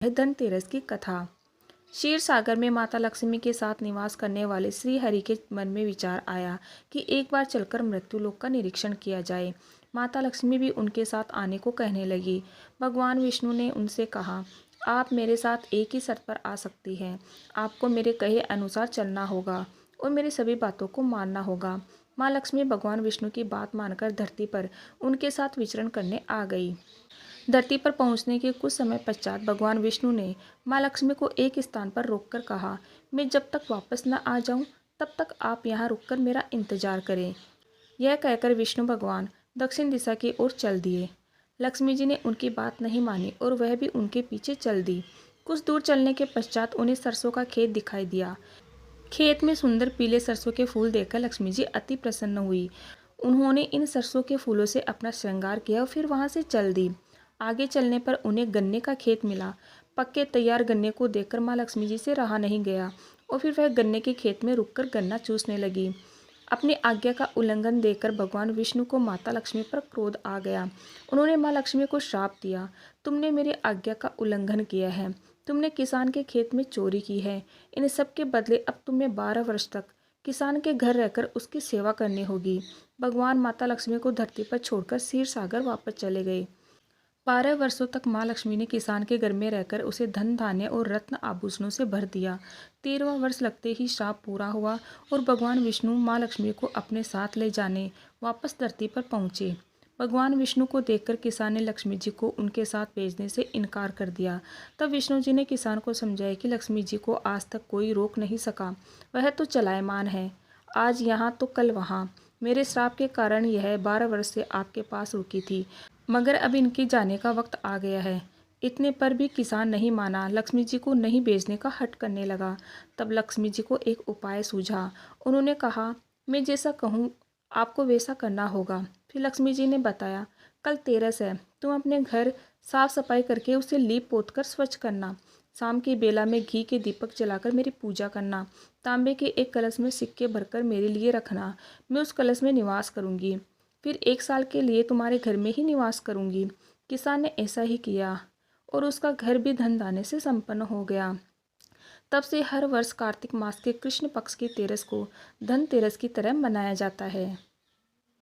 धनतेरस की कथा। क्षीर सागर में माता लक्ष्मी के साथ निवास करने वाले श्री हरि के मन में विचार आया कि एक बार चलकर मृत्युलोक का निरीक्षण किया जाए। माता लक्ष्मी भी उनके साथ आने को कहने लगी। भगवान विष्णु ने उनसे कहा, आप मेरे साथ एक ही शर्त पर आ सकती हैं। आपको मेरे कहे अनुसार चलना होगा और मेरी सभी बातों को मानना होगा। माँ लक्ष्मी भगवान विष्णु की बात मानकर धरती पर उनके साथ विचरण करने आ गई। धरती पर पहुंचने के कुछ समय पश्चात भगवान विष्णु ने माँ लक्ष्मी को एक स्थान पर रोककर कहा, मैं जब तक वापस न आ जाऊं तब तक आप यहाँ रुककर मेरा इंतजार करें। यह कहकर विष्णु भगवान दक्षिण दिशा की ओर चल दिए। लक्ष्मी जी ने उनकी बात नहीं मानी और वह भी उनके पीछे चल दी। कुछ दूर चलने के पश्चात उन्हें सरसों का खेत दिखाई दिया। खेत में सुंदर पीले सरसों के फूल देखकर लक्ष्मी जी अति प्रसन्न हुई। उन्होंने इन सरसों के फूलों से अपना श्रृंगार किया और फिर वहां से चल दी। आगे चलने पर उन्हें गन्ने का खेत मिला। पक्के तैयार गन्ने को देखकर माँ लक्ष्मी जी से रहा नहीं गया और फिर वह गन्ने के खेत में रुककर गन्ना चूसने लगी। अपनी आज्ञा का उल्लंघन देखकर भगवान विष्णु को माता लक्ष्मी पर क्रोध आ गया। उन्होंने माँ लक्ष्मी को श्राप दिया, तुमने मेरी आज्ञा का उल्लंघन किया है, तुमने किसान के खेत में चोरी की है। इन सब के बदले अब तुम्हें 12 वर्ष तक किसान के घर रहकर उसकी सेवा करनी होगी। भगवान माता लक्ष्मी को धरती पर छोड़कर क्षीर सागर वापस चले गए। 12 वर्षों तक माँ लक्ष्मी ने किसान के घर में रहकर उसे धन धान्य और रत्न आभूषणों से भर दिया। 13वां वर्ष लगते ही श्राप पूरा हुआ और भगवान विष्णु माँ लक्ष्मी को अपने साथ ले जाने वापस धरती पर पहुँचे। भगवान विष्णु को देखकर किसान ने लक्ष्मी जी को उनके साथ भेजने से इनकार कर दिया। तब विष्णु जी ने किसान को समझाया कि लक्ष्मी जी को आज तक कोई रोक नहीं सका, वह तो चलायमान है, आज यहाँ तो कल वहाँ। मेरे श्राप के कारण यह 12 वर्ष से आपके पास रुकी थी, मगर अब इनके जाने का वक्त आ गया है। इतने पर भी किसान नहीं माना, लक्ष्मी जी को नहीं बेचने का हठ करने लगा। तब लक्ष्मी जी को एक उपाय सूझा। उन्होंने कहा, मैं जैसा कहूँ आपको वैसा करना होगा। फिर लक्ष्मी जी ने बताया, कल तेरस है, तुम अपने घर साफ सफाई करके उसे लीप पोत कर स्वच्छ करना। शाम की बेला में घी के दीपक जलाकर मेरी पूजा करना। तांबे के एक कलश में सिक्के भरकर मेरे लिए रखना। मैं उस कलश में निवास करूँगी, फिर 1 साल के लिए तुम्हारे घर में ही निवास करूंगी। किसान ने ऐसा ही किया और उसका घर भी धन धान्य से संपन्न हो गया। तब से हर वर्ष कार्तिक मास के कृष्ण पक्ष की तेरस को धनतेरस की तरह मनाया जाता है।